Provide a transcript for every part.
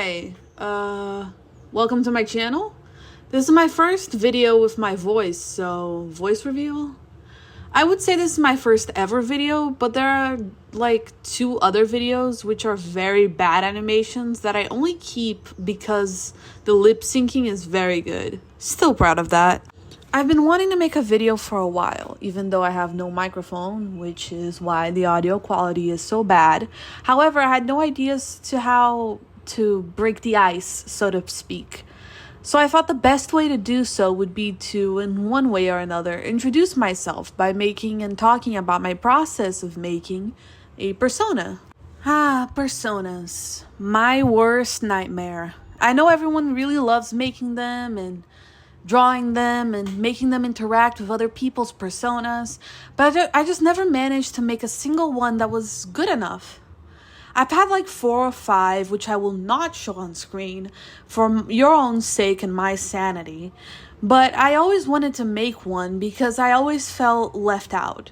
Hi, welcome to my channel. This is my first video with my voice, so voice reveal. I would say this is my first ever video, but there are like 2 other videos which are very bad animations that I only keep because the lip syncing is very good. Still proud of that. I've been wanting to make a video for a while, even though I have no microphone, which is why the audio quality is so bad. However, I had no ideas to how to break the ice, so to speak. So I thought the best way to do so would be to, in one way or another, introduce myself by making and talking about my process of making a persona. Personas. My worst nightmare. I know everyone really loves making them and drawing them and making them interact with other people's personas, but I just never managed to make a single one that was good enough. I've had like 4 or 5, which I will not show on screen for your own sake and my sanity, but I always wanted to make one because I always felt left out.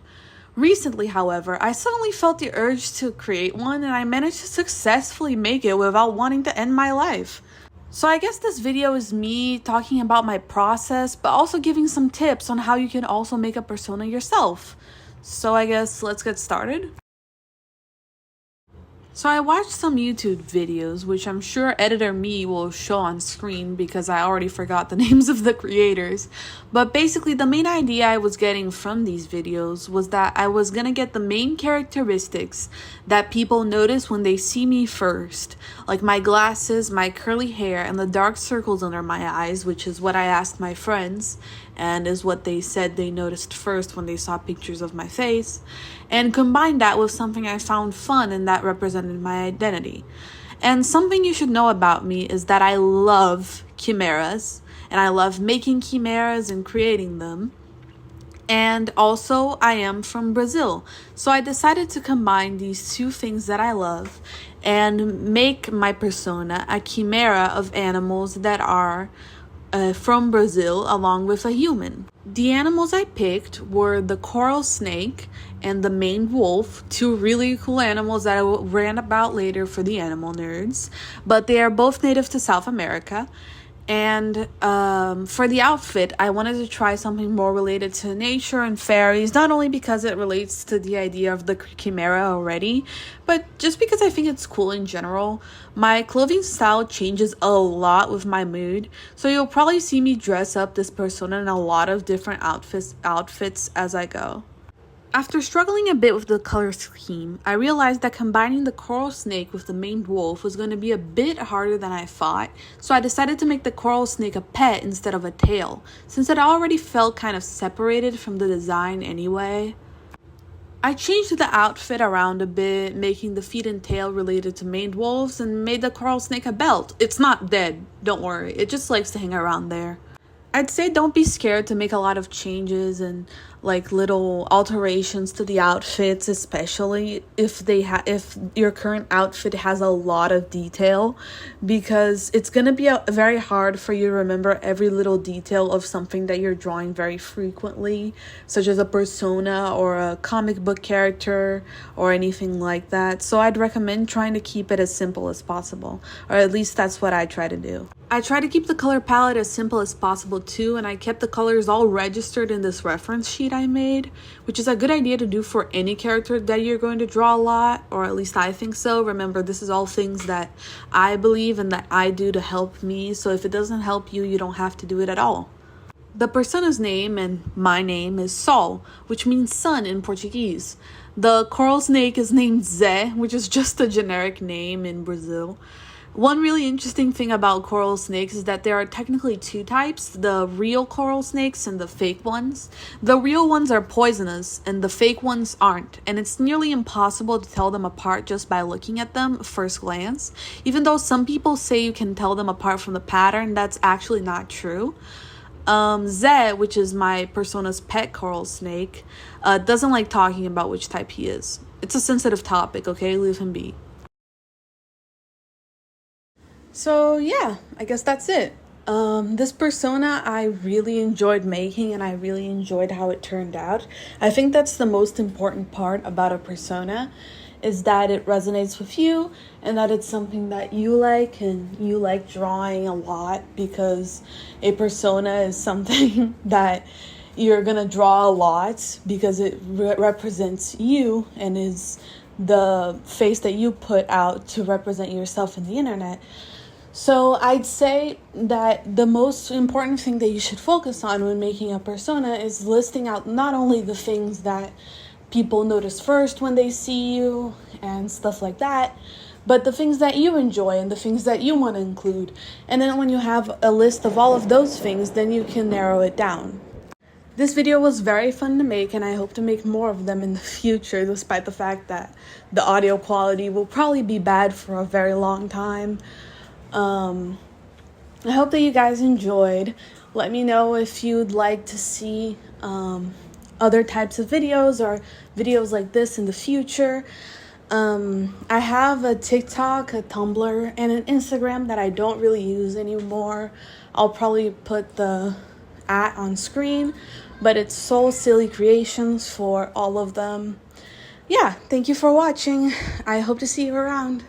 Recently, however, I suddenly felt the urge to create one, and I managed to successfully make it without wanting to end my life. So I guess this video is me talking about my process, but also giving some tips on how you can also make a persona yourself. So I guess let's get started. So I watched some YouTube videos, which I'm sure editor me will show on screen because I already forgot the names of the creators. But basically the main idea I was getting from these videos was that I was gonna get the main characteristics that people notice when they see me first. Like my glasses, my curly hair, and the dark circles under my eyes, which is what I asked my friends and is what they said they noticed first when they saw pictures of my face, and combine that with something I found fun and that represented my identity. And something you should know about me is that I love chimeras, and I love making chimeras and creating them. And also, I am from Brazil, so I decided to combine these 2 things that I love and make my persona a chimera of animals that are from Brazil along with a human. The animals I picked were the coral snake and the maned wolf, 2 really cool animals that I will rant about later for the animal nerds, but they are both native to South America. And for the outfit, I wanted to try something more related to nature and fairies, not only because it relates to the idea of the chimera already, but just because I think it's cool in general. My clothing style changes a lot with my mood, so you'll probably see me dress up this persona in a lot of different outfits as I go. After struggling a bit with the color scheme, I realized that combining the coral snake with the maned wolf was going to be a bit harder than I thought, so I decided to make the coral snake a pet instead of a tail, since it already felt kind of separated from the design anyway. I changed the outfit around a bit, making the feet and tail related to maned wolves, and made the coral snake a belt. It's not dead, don't worry, it just likes to hang around there. I'd say don't be scared to make a lot of changes and like little alterations to the outfits, especially if your current outfit has a lot of detail, because it's going to be very hard for you to remember every little detail of something that you're drawing very frequently, such as a persona or a comic book character or anything like that. So I'd recommend trying to keep it as simple as possible, or at least that's what I try to do. I try to keep the color palette as simple as possible too, and I kept the colors all registered in this reference sheet I made, which is a good idea to do for any character that you're going to draw a lot, or at least I think so. Remember, this is all things that I believe and that I do to help me, so if it doesn't help you, you don't have to do it at all. The persona's name and my name is Sol, which means sun in Portuguese. The coral snake is named Zé, which is just a generic name in Brazil. One really interesting thing about coral snakes is that there are technically 2 types, the real coral snakes and the fake ones. The real ones are poisonous and the fake ones aren't, and it's nearly impossible to tell them apart just by looking at them at first glance. Even though some people say you can tell them apart from the pattern, that's actually not true. Zé, which is my persona's pet coral snake, doesn't like talking about which type he is. It's a sensitive topic, okay? Leave him be. So yeah, I guess that's it. This persona I really enjoyed making, and I really enjoyed how it turned out. I think that's the most important part about a persona, is that it resonates with you and that it's something that you like, and you like drawing a lot because a persona is something that you're gonna draw a lot because it represents you and is the face that you put out to represent yourself in the internet. So I'd say that the most important thing that you should focus on when making a persona is listing out not only the things that people notice first when they see you and stuff like that, but the things that you enjoy and the things that you want to include. And then when you have a list of all of those things, then you can narrow it down. This video was very fun to make, and I hope to make more of them in the future, despite the fact that the audio quality will probably be bad for a very long time. I hope that you guys enjoyed. Let me know if you'd like to see other types of videos or videos like this in the future. I have a TikTok, a Tumblr, and an Instagram that I don't really use anymore. I'll probably put the on screen, but it's Soul Silly Creations for all of them. Yeah, thank you for watching. I hope to see you around.